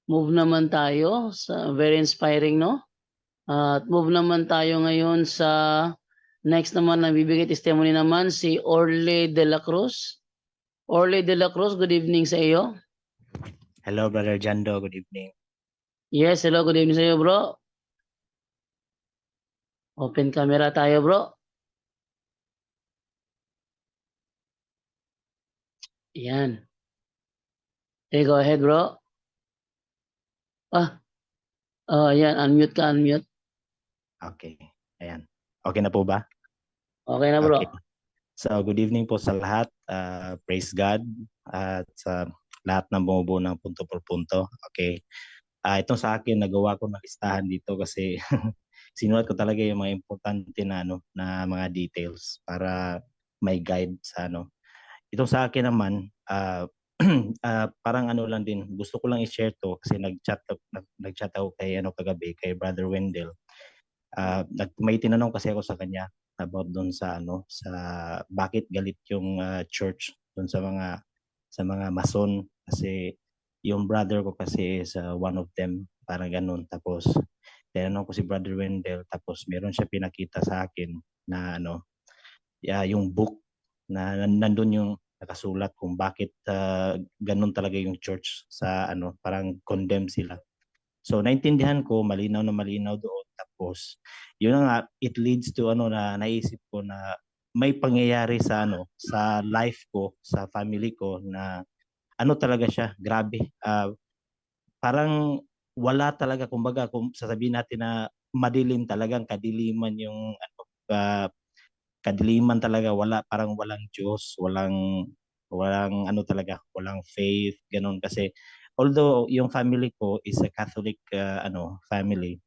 move naman tayo sa very inspiring, no? At move naman tayo ngayon sa next naman na bibigay testimony naman si Orle De La Cruz. Orle De La Cruz, good evening sa iyo. Hello, Brother Jando. Good evening. Yes, hello, good evening sa iyo, bro. Open camera tayo, bro. Yan. Okay, go ahead, bro. Yan, unmute ka, unmute. Okay. Ayan. Okay na po ba? Okay na, bro. Okay. So, good evening po sa lahat. Praise God. At sa lahat ng bumubuo ng punto por punto. Okay. Itong sa akin, nagawa ko ng listahan dito kasi sinulat ko talaga yung mga importante na, na mga details para may guide sa Itong sa akin naman, parang lang din, gusto ko lang i-share to kasi nag-chat ako kay kagabi kay Brother Wendell. May tinanong kasi ako sa kanya about doon sa sa bakit galit yung church doon sa mga mason kasi yung brother ko kasi is one of them, parang ganun. Tapos tinanong ko si Brother Wendell, tapos meron siya pinakita sa akin na yung book na nandun yung nakasulat kung bakit ganun talaga yung church sa parang condemn sila. So naintindihan ko, malinaw na malinaw doon. Tapos yun nga, it leads to na naisip ko na may pangyayari sa sa life ko, sa family ko na talaga siya, grabe. Parang wala talaga, kumbaga kung sasabihin natin na madilim, talagang kadiliman yung kadiliman talaga, parang walang Diyos, walang talaga, walang faith, ganun. Kasi although yung family ko is a Catholic family,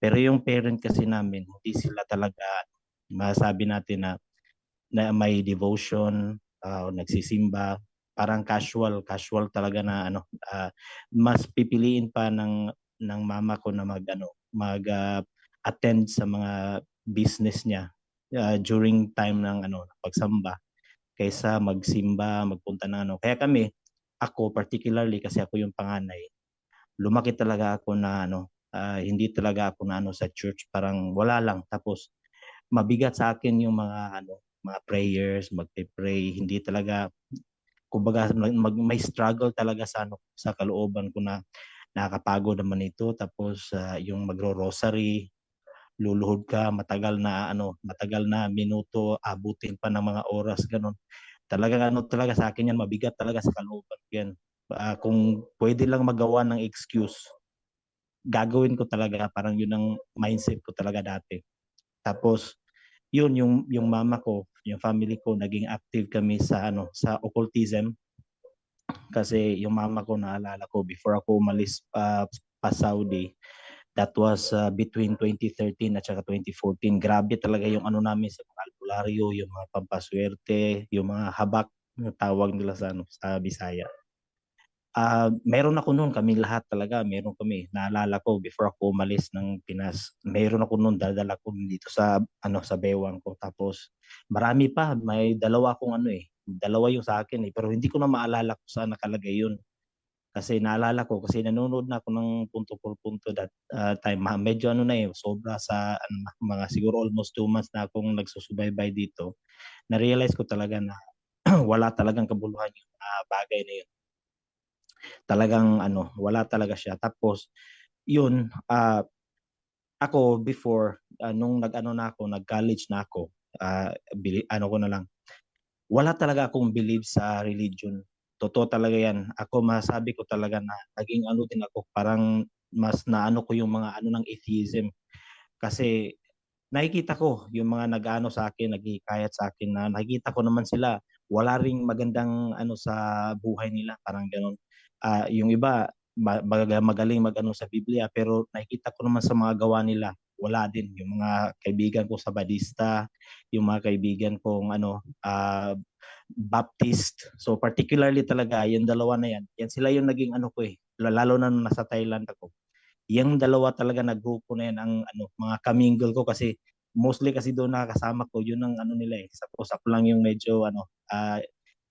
pero yung parent kasi namin hindi sila talaga masabi natin na may devotion, nagsisimba, parang casual talaga na mas pipiliin pa ng mama ko na mag attend sa mga business niya during time ng pagsamba kaysa magsimba, magpunta ng Kaya ako particularly kasi ako yung panganay, lumaki talaga ako na hindi talaga ako na sa church, parang wala lang. Tapos mabigat sa akin yung mga prayers, magpe-pray, hindi talaga, kumbaga may struggle talaga sa kalooban ko na nakakapagod naman ito. Tapos yung magro-rosary, luluhod ka, matagal na minuto, abutin pa ng mga oras, ganun. Talaga talaga sa akin yan, mabigat talaga sa kalooban yan. Kung pwede lang magawa ng excuse, gagawin ko talaga, parang yun ang mindset ko talaga dati. Tapos yun yung mama ko, yung family ko, naging active kami sa occultism kasi yung mama ko, naalala ko before ako umalis pa Saudi, that was between 2013 at saka 2014. Grabe talaga yung namin sa mga albularyo, yung mga pampaswerte, yung mga habak na tawag nila sa Bisaya. Meron ako noon, kami lahat talaga, meron kami. Naalala ko before ako umalis ng Pinas, meron ako noon, dadala ko dito sa bewang ko. Tapos marami pa, may dalawa akong dalawa yung sa akin pero hindi ko na maalala kung saan nakalagay yun. Kasi naalala ko, kasi nanonood na ako ng punto por punto that time. Medyo sobra sa mga siguro almost 2 months na akong nagsusubaybay dito. Na-realize ko talaga na wala talagang kabuluhan yung bagay na yun. Talagang wala talaga siya. Tapos yun, ako before nung nag-college na ako, ko na lang, wala talaga akong believe sa religion. Totoo talaga yan. Ako masabi ko talaga na naging din ako, parang mas ko yung mga ng atheism. Kasi nakikita ko yung mga nag-ano sa akin, naghihikayat sa akin, na nakikita ko naman sila, wala ring magandang sa buhay nila, parang ganun. Yung iba, magaling sa Biblia, pero nakikita ko naman sa mga gawa nila, wala din. Yung mga kaibigan ko sa Badista, yung mga kaibigan kong Baptist. So particularly talaga, yung dalawa na yan sila yung naging ko lalo na nung nasa Thailand ako. Yung dalawa talaga na grupo na yan ang mga kamingle ko, kasi mostly kasi doon nakakasama ko, yun ang nila Tapos ako lang yung medyo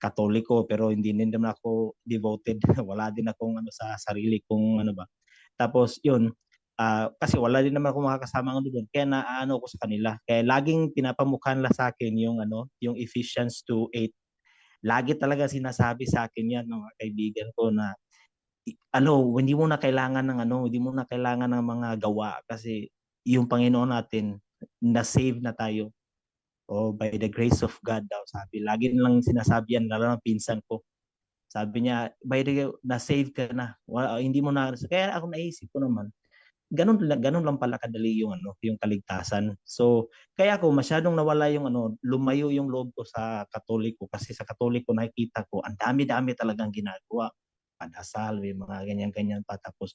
Katoliko, pero hindi din naman ako devoted. Wala din akong ano sa sarili kong ano ba. Tapos yun, kasi wala din naman ako makakasama ng doon. Kaya naano ko sa kanila. Kaya laging pinapamukha nila sa akin yung ano, yung Ephesians 2:8. Lagi talaga sinasabi sa akin yan ng mga kaibigan ko na hindi mo na kailangan ng ano, hindi mo na kailangan ng mga gawa kasi yung Panginoon natin na-save na tayo. By the grace of God daw, sabi. Lagi nilang sinasabi yan, lalo ng pinsan ko. Sabi niya, by the na-save ka na. Hindi mo na, kaya ako naisip ko naman, ganun lang pala kadali yung ano, yung kaligtasan. So, kaya ako masyadong nawala yung ano, lumayo yung loob ko sa Katoliko kasi sa Katoliko nakikita ko ang dami-dami talagang ginagawa. Padasal, may mga ganyan-ganyan pa. Tapos,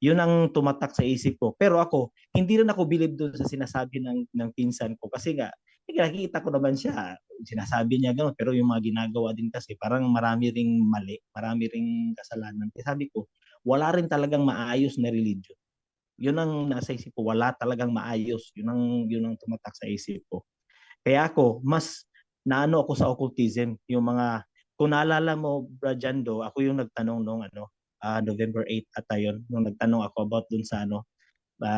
yun ang tumatak sa isip ko. Pero ako, hindi rin ako bilib doon sa sinasabi ng pinsan ko kasi nga, nakikita ko naman siya, sinasabi niya gano'n, pero yung mga ginagawa din kasi parang marami ring mali, marami ring kasalanan. Kaya sabi ko, wala rin talagang maayos na religion. Yun ang nasa isip ko, wala talagang maayos. Yun ang tumatak sa isip ko. Kaya ako, mas naano ako sa occultism, yung mga, kung naalala mo, Brajando, ako yung nagtanong nung ano, November 8 ata yun, nung nagtanong ako about dun sa ano,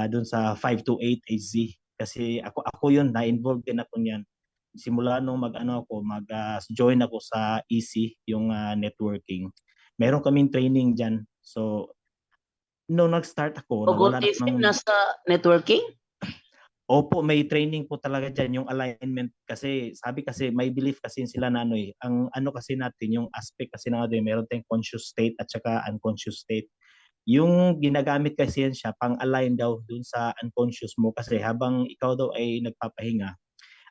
dun sa 528 AZ. Kasi ako yun, na-involved din ako niyan. Simula nung mag-join ako sa EC, yung networking. Meron kaming training diyan. So, nung nag-start ako, nawala na ako Occultism ng. nasa networking? Opo, may training po talaga diyan yung alignment kasi sabi kasi may belief kasi sila na ano ang ano kasi natin yung aspect kasi na meron tayong conscious state at saka unconscious state. Yung ginagamit kasi yan siya pang-align daw dun sa unconscious mo kasi habang ikaw daw ay nagpapahinga,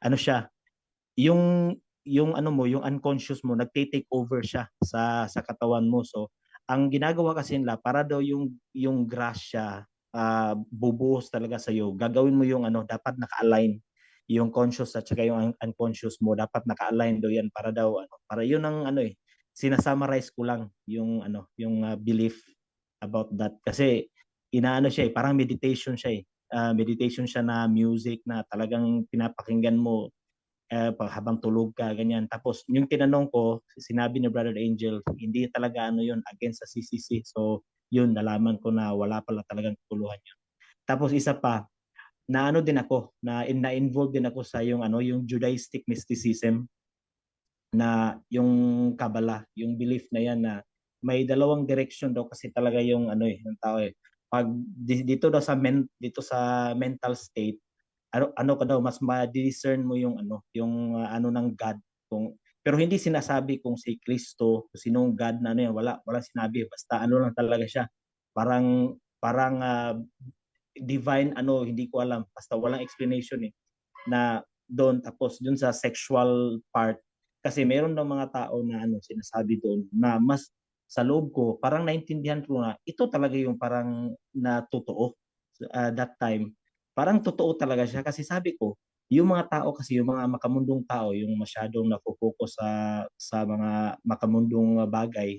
ano siya, yung yung ano mo, yung unconscious mo nagte-take over siya sa katawan mo. So, ang ginagawa kasi nila para daw yung grasya bubuhos talaga sa iyo. Gagawin mo yung ano, dapat naka-align yung conscious at saka yung unconscious mo, dapat naka-align daw yan para daw ano, para yun ang ano sinasummarize ko lang yung ano, yung belief about that kasi inaano siya parang meditation siya meditation siya na music na talagang pinapakinggan mo habang tulog ka, ganyan. Tapos, yung tinanong ko, sinabi ni Brother Angel, hindi talaga ano yun, against sa CCC. So, yun, nalaman ko na wala pala talagang kuluhan yun. Tapos, isa pa, na ano din ako, na-involved din ako sa yung ano, yung Judaistic mysticism na yung Kabbalah, yung belief na yan na may dalawang direction daw kasi talaga yung ano yung tao Pag dito sa mental state, ano ka daw mas ma-discern mo yung ano ano ng God kung pero hindi sinasabi kung si Kristo kung sinong God na ano yan wala sinabi basta ano lang talaga siya parang divine ano hindi ko alam basta walang explanation na doon tapos doon sa sexual part kasi meron daw mga tao na ano sinasabi doon na mas sa loob ko parang naintindihan ko na ito talaga yung parang na totoo that time parang totoo talaga siya kasi sabi ko yung mga tao kasi yung mga makamundong tao yung masyadong nafo-focus sa mga makamundong bagay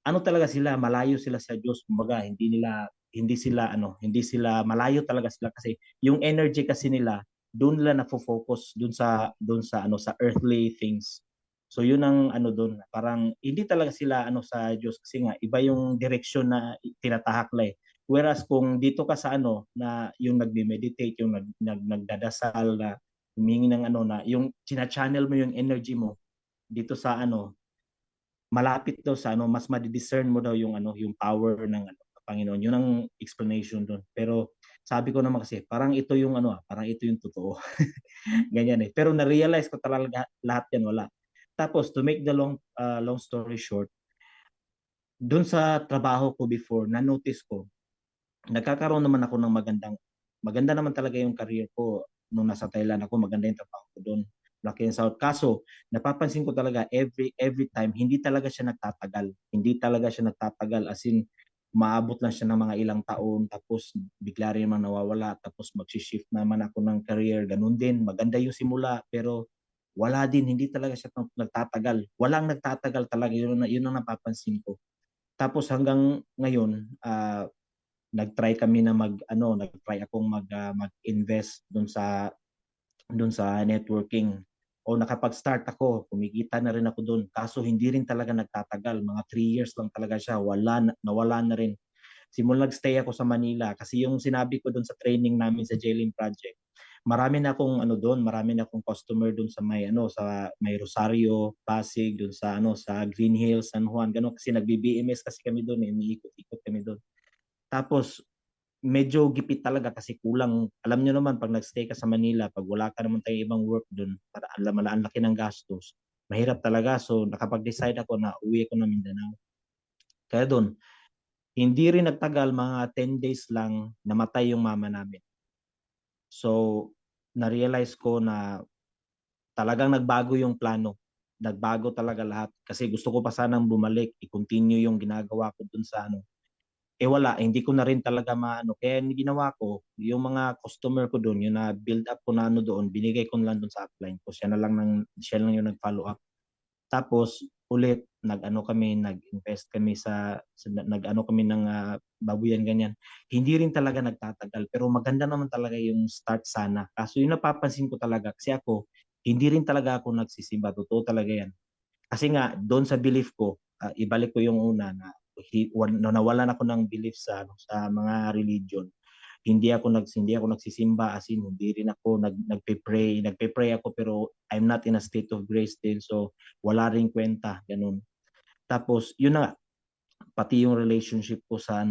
ano talaga sila malayo sila sa Diyos kumbaga hindi sila malayo talaga sila kasi yung energy kasi nila doon nila nafo-focus doon sa ano sa earthly things. So yun ang ano doon parang hindi talaga sila ano sa Diyos kasi nga iba yung direksyon na tinatahak nila Whereas kung dito ka sa ano na yung nagme-meditate, yung nagdadasal na humingi ng ano na yung china-channel mo yung energy mo dito sa ano malapit daw sa ano mas ma-discern mo daw yung ano yung power ng ano Panginoon. Yun ang explanation doon. Pero sabi ko naman kasi parang ito yung ano parang ito yung totoo. Ganyan Pero na-realize ko talaga lahat yan wala. Tapos to make the long story short, doon sa trabaho ko before, na-notice ko nagkakaroon naman ako ng maganda naman talaga yung career ko nung nasa Thailand ako, maganda yung trabaho ko doon. Laki yung South. Kaso, napapansin ko talaga every time, hindi talaga siya nagtatagal. Hindi talaga siya nagtatagal as in, maabot lang siya ng mga ilang taon tapos bigla rin naman nawawala tapos mag-shift naman ako ng career ganun din maganda yung simula pero wala din hindi talaga siya nagtatagal walang nagtatagal talaga yun ang napapansin ko tapos hanggang ngayon nag-try kami na nag-try akong mag-invest doon sa networking. o nakapag-start ako, kumikita na rin ako doon. Kaso hindi rin talaga nagtatagal, mga 3 years lang talaga siya, nawala na rin. Simula nag-stay ako sa Manila kasi yung sinabi ko doon sa training namin sa JLIM project, marami na akong ano doon, marami na akong customer doon sa may sa may Rosario, Pasig, doon sa sa Green Hills, San Juan, gano'n kasi nagbi-BMS kasi kami doon, umiikot-ikot kami doon. Tapos medyo gipit talaga kasi kulang. Alam niyo naman pag nag-stay ka sa Manila, pag wala ka naman tayong ibang work doon, para ang laki ng gastos. Mahirap talaga. So nakapag-decide ako na uwi ako ng Mindanao. Kaya doon, hindi rin nagtagal, mga 10 days lang, namatay yung mama namin. So, na-realize ko na talagang nagbago yung plano. Nagbago talaga lahat. Kasi gusto ko pa sanang bumalik, i-continue yung ginagawa ko dun sa wala, hindi ko na rin talaga maano. Kaya yung ginawa ko, yung mga customer ko doon, yung na-build up ko na doon, binigay ko na lang doon sa upline ko. Siya lang yung nag-follow up. Tapos ulit nag-invest kami nag-ano kami ng babuyan ganyan. Hindi rin talaga nagtatagal pero maganda naman talaga yung start sana. Kaso yung napapansin ko talaga kasi ako hindi rin talaga ako nagsisimba. Totoo talaga yan. Kasi nga doon sa belief ko, ibalik ko yung una na nawalan ako ng belief sa mga religion. Hindi ako nagsisimba, as in hindi rin ako nagpe-pray ako pero I'm not in a state of grace din, so wala ring kwenta ganun. Tapos yun na, pati yung relationship ko sa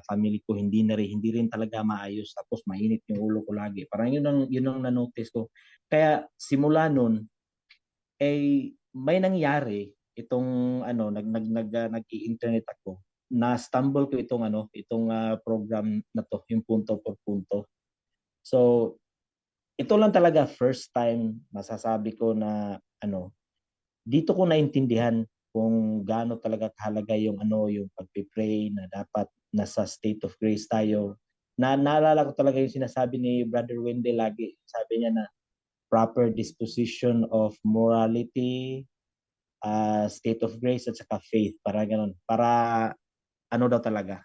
family ko hindi rin talaga maayos, tapos mainit yung ulo ko lagi. Parang yun ang na-notice ko. Kaya simula nun may nangyari itong nag-i-internet ako, na stumble ko itong program na to, yung punto por punto. So ito lang talaga first time masasabi ko na dito ko naintindihan kung gaano talaga kahalaga yung pagpe-pray, na dapat nasa state of grace tayo. Naalala ko talaga yung sinasabi ni Brother Wendell lagi. Sabi niya na proper disposition of morality, state of grace at saka faith, para ganun. Para daw talaga,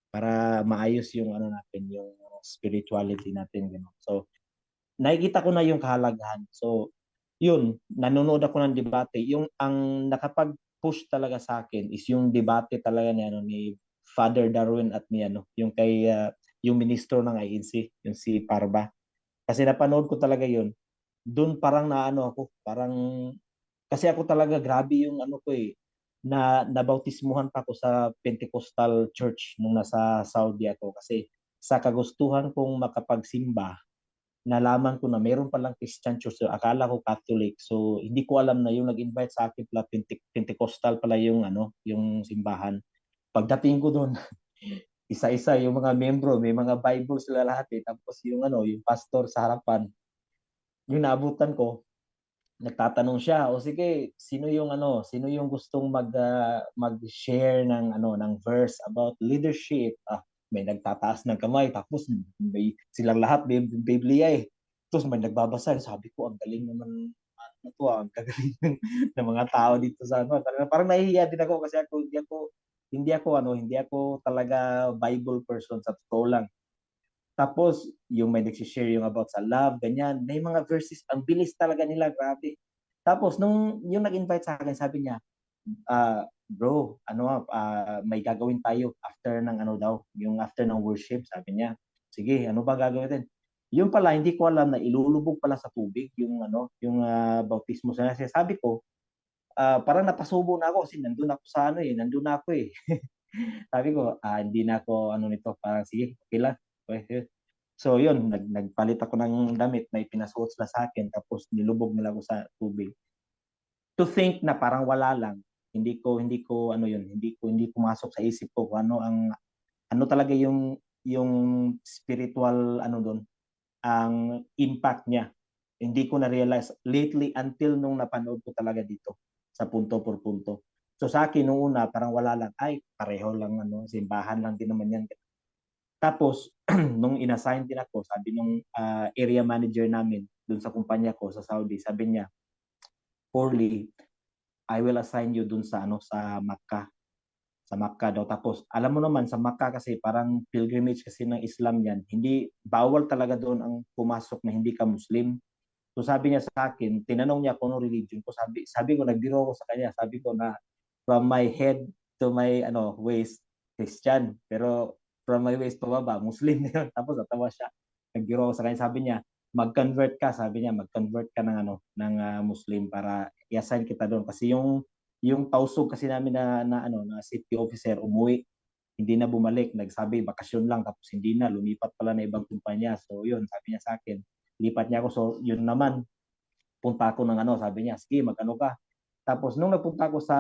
para maayos yung natin, yung spirituality natin ganun. So nakikita ko na yung kahalagahan. So yun, nanonood ako ng debate. Yung ang nakapag-push talaga sa akin is yung debate talaga ni Father Darwin at yung yung ministro ng INC, yung si Parba. Kasi napanood ko talaga yun. Doon parang ako, parang kasi ako talaga grabe yung ko na nabautismuhan pa ako sa Pentecostal Church nung nasa Saudi ako, kasi sa kagustuhan kong makapagsimba, nalaman ko na meron palang Christian church. So, akala ko Catholic. So, hindi ko alam na yung nag-invite sa akin pala Pentecostal pala yung simbahan. Pagdating ko doon, isa-isa yung mga membro, may mga Bible sila lahat eh. Tapos yung pastor sa harapan, yung naabutan ko, nagtatanong siya, o sige, sino yung gustong mag-share ng verse about leadership? May nagtataas ng kamay, tapos may silang lahat may Biblia eh. Tapos may nagbabasa, sabi ko, ang galing naman ang gagaling ng mga tao dito sa parang nahihiya din ako kasi hindi ako talaga Bible person sa totoo lang. Tapos, yung may nagsishare yung about sa love, ganyan. May mga verses, ang bilis talaga nila, grabe. Tapos, yung nag-invite sa akin, sabi niya, bro, may gagawin tayo after ng daw, yung after ng worship, sabi niya. Sige, ano ba gagawin natin? Yung pala, hindi ko alam na ilulubog pala sa tubig yung bautismo. Sabi ko, parang napasubo na ako kasi nandun ako sa nandun na ako eh. Sabi ko, hindi na ako nito, parang sige, okay lang. Okay. So yun, nagpalit ako ng damit, may pinasuot sila sa akin, tapos nilubog nila ako sa tubig. To think na parang wala lang, hindi pumasok sa isip ko kung ano talaga yung spiritual doon, ang impact niya. Hindi ko na-realize lately until nung napanood ko talaga dito sa punto por punto. So sa akin nung una parang wala lang, ay pareho lang simbahan lang din naman yan. Tapos nung inassign din ako, sabi nung area manager namin dun sa kumpanya ko sa Saudi, sabi niya, "Orly, I will assign you dun sa Makkah." Sa Makkah daw. Tapos alam mo naman sa Makkah kasi parang pilgrimage kasi ng Islam yan. Hindi bawal talaga doon ang pumasok na hindi ka Muslim. So sabi niya sa akin, tinanong niya kung ano religion ko. Sabi ko, nagbiro ko sa kanya. Sabi ko na from my head to my waist, Christian. Pero from my waist pababa, Muslim na yun. Tapos natawa siya. Nagbiro ko sa kanya. Sabi niya, mag-convert ka. Sabi niya, mag-convert ka ng Muslim para i-assign kita doon. Kasi yung tausog kasi namin na city officer umuwi, hindi na bumalik, nagsabi bakasyon lang, tapos hindi na, lumipat pala na ibang kumpanya. So yun, sabi niya sa akin, lipat niya ako. So yun naman, punta ako ng sabi niya, sige, mag-ano ka. Tapos nung nagpunta ako sa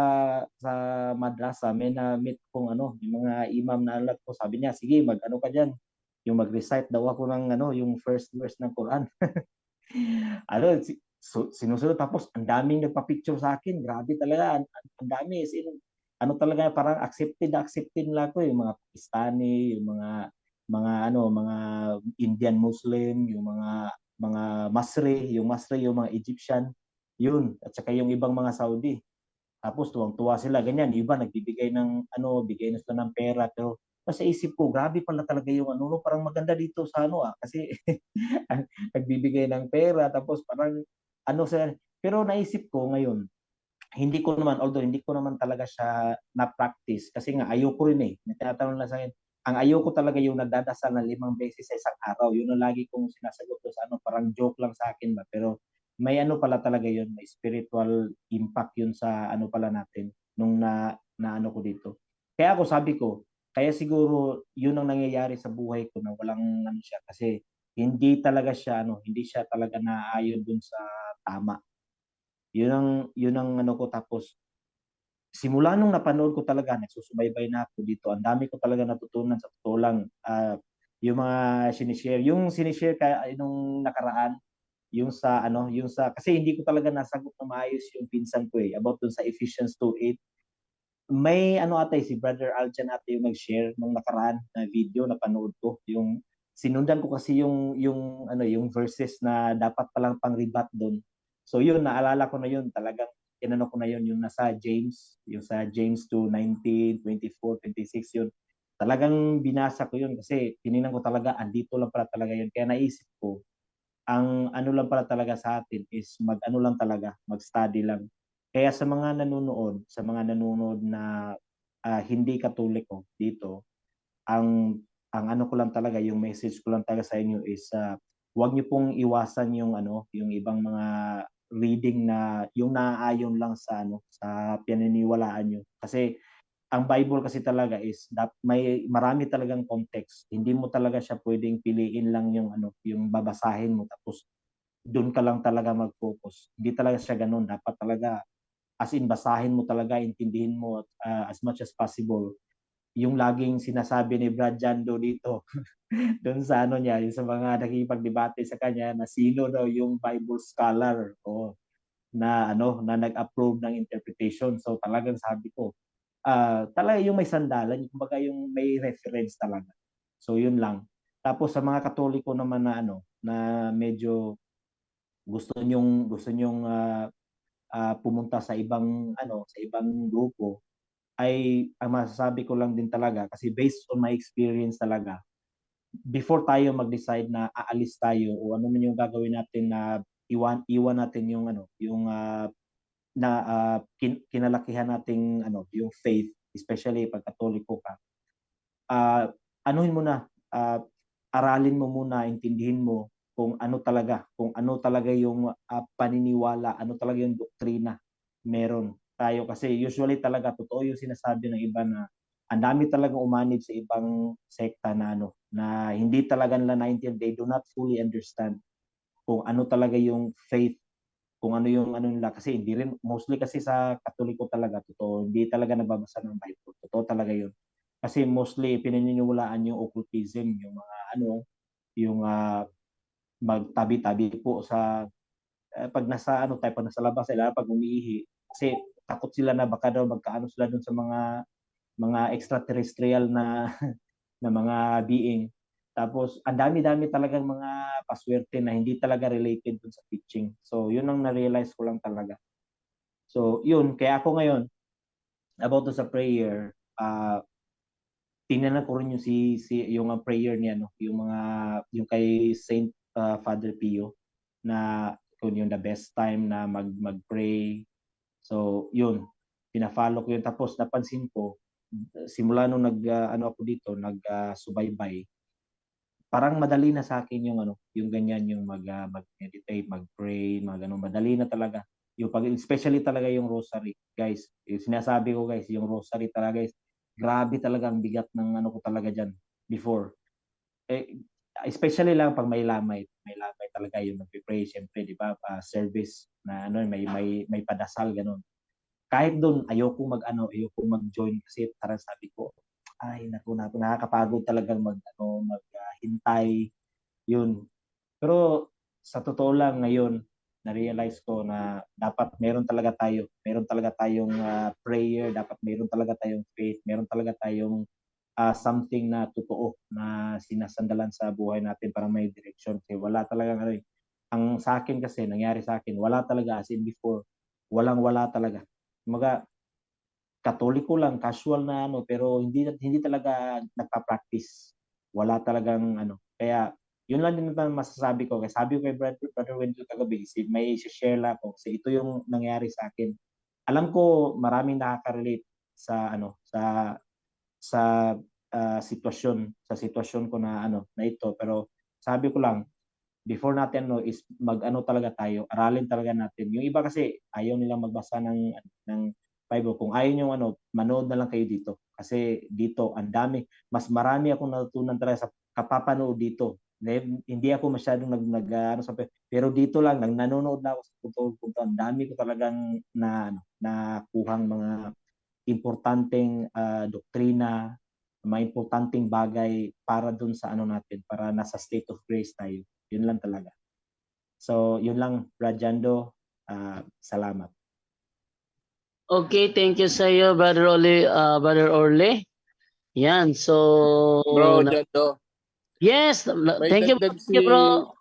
madrasa, may na-meet kong yung mga imam na alat ko, sabi niya, sige, mag-ano ka diyan. Yung mag-recite daw ako ng yung first verse ng Quran. Sinusunod, tapos ang daming nagpa-picture sa akin. Grabe talaga, ang dami. Talaga, parang accepted nila ko, yung mga Pakistani, yung mga Indian Muslim, yung mga Masri, yung mga Egyptian, yun, at saka yung ibang mga Saudi. Tapos tuwang-tuwa sila, ganyan. Iba nagbibigay bigay na sila ng pera, pero sa isip ko, grabe pala talaga yung parang maganda dito sa kasi nagbibigay ng pera, tapos parang sa, pero naisip ko ngayon, although hindi ko naman talaga siya na-practice, kasi nga ayoko rin tinatanong lang sa akin, ang ayoko talaga yung nagdadasal na 5 beses sa isang araw. Yun ang lagi kong sinasagot sa parang joke lang sa akin ba, pero may pala talaga yun, may spiritual impact yun sa pala natin nung na ko dito. Kaya ako sabi ko, kaya siguro yun ang nangyayari sa buhay ko na walang siya, kasi hindi talaga siya hindi siya talaga naayon dun sa tama. Yun ang ko. Tapos simula nung napanood ko talaga, nagsusubaybay na ako dito. Ang dami ko talaga natutunan, sa totoo lang. Yung mga sinishare kaya nung nakaraan, kasi hindi ko talaga nasagot na maayos yung pinsan ko about dun sa Ephesians 2:8. May si Brother Aljan ate yung nag-share nung nakaraan na video na panood ko. Yung sinundan ko kasi yung verses na dapat palang pang-rebat doon. So yun, naalala ko na yun, talagang ko na yun, yung nasa James, yung sa James 2:19, 24, 26 yun. Talagang binasa ko yun kasi tinignan ko talaga, andito lang pala talaga yun. Kaya naisip ko, ang lang pala talaga sa atin is lang talaga, mag-study lang. Kaya sa mga nanonood na hindi Katoliko dito, ang ko lang talaga, yung message ko lang talaga sa inyo is huwag niyo pong iwasan yung ibang mga reading na yung naaayon lang sa pinaniniwalaan niyo. Kasi ang Bible kasi talaga is may marami talagang context. Hindi mo talaga siya pwedeng piliin lang yung babasahin mo tapos doon ka lang talaga mag-focus. Hindi talaga siya ganoon. Dapat talaga as in basahin mo talaga, intindihin mo as much as possible. Yung laging sinasabi ni Brad Jando dito doon sa niya, yung sa mga nakikipagdebate sa kanya na sino daw yung Bible scholar o na nag-approve ng interpretation. So talagang sabi ko, talaga yung may sandalan, kumbaga yung may reference talaga. So yun lang. Tapos sa mga Katoliko naman na medyo gusto nyong pumunta sa ibang grupo, ay ang masasabi ko lang din talaga, kasi based on my experience talaga, before tayo mag-decide na aalis tayo o ano man yung gagawin natin, na iwan natin kinalakihan nating yung faith, especially pag Katoliko ka, uh, anuhin mo na, aralin mo muna, intindihin mo kung ano talaga yung paniniwala, ano talaga yung doktrina meron tayo. Kasi usually talaga totoo yung sinasabi ng iba na ang dami talagang umanib sa ibang sekta na hindi talaga nila naintindihan, they do not fully understand kung ano talaga yung faith, kung ano yung nila. Kasi hindi rin, mostly kasi sa Katoliko talaga, totoo, hindi talaga nababasa ng Bible. Totoo talaga yun. Kasi mostly pinaniniwalaan yung occultism, yung mga yung magtabi-tabi po sa pag nasa labas sila, pag umiihi. Kasi takot sila na baka daw magkaano sila dun sa mga extraterrestrial na na mga being. Tapos ang dami-dami talagang mga paswerte na hindi talaga related dun sa teaching. So yun ang na-realize ko lang talaga. So yun, kaya ako ngayon about sa prayer, tingnan ko rin yung prayer niya, yung kay Saint Father Pio, na kung yung the best time na mag-pray. So, yun, pina-follow ko yun. Tapos napansin ko, simula nung ano ako dito, subaybay, parang madali na sa akin yung ano, yung ganyan, yung mag-meditate, mag-pray, ganun, madali na talaga. Yung especially talaga yung rosary, guys. Yung sinasabi ko, guys, yung rosary talaga, guys, grabe talaga ang bigat ng ano ko talaga diyan before. Especially lang pag may lamay talaga yung magpe-pray, syempre, di ba? Service na ano, may padasal ganun. Kahit doon ayoko mag-join kasi parang sabi ko, ay naku, nakakapagod talagang maghintay yun. Pero sa totoo lang ngayon, na-realize ko na dapat meron talaga tayong prayer, dapat meron talaga tayong faith, meron talaga tayong something na totoo na sinasandalan sa buhay natin para may direksyon. Kasi wala talagang ano, ang sa akin kasi nangyari sa akin, wala talaga, as in before, wala talaga. Kumaga, Katoliko lang, casual na ano, pero hindi talaga nagpa-practice. Wala talagang ano. Kaya yun lang din naman masasabi ko. Kaya sabi ko kay Brother Wendell kagabi, may i-share lang ako kasi ito yung nangyari sa akin. Alam ko maraming nakaka-relate sa ano, sa sitwasyon ko na ano, na ito, pero sabi ko lang, before natin no is mag-ano talaga tayo, aralin talaga natin. Yung iba kasi ayaw nilang magbasa ng Bible. Kung ayaw niyo ano, manood na lang kayo dito. Kasi dito ang dami, mas marami akong natutunan talaga sa kapapanood dito. Hindi ako masyadong ano sa, pero dito lang nang nanonood na ako sa punto, ang dami ko talagang na kuhang mga importanteng doktrina, mga importanteng bagay para dun sa ano natin, para nasa state of grace tayo. Yun lang talaga. So, yun lang, Brad Jando. Salamat. Okay, thank you sa iyo, Brother Orle. Yan, so Bro, Jando. yes, May thank you, dagdag thank you, bro.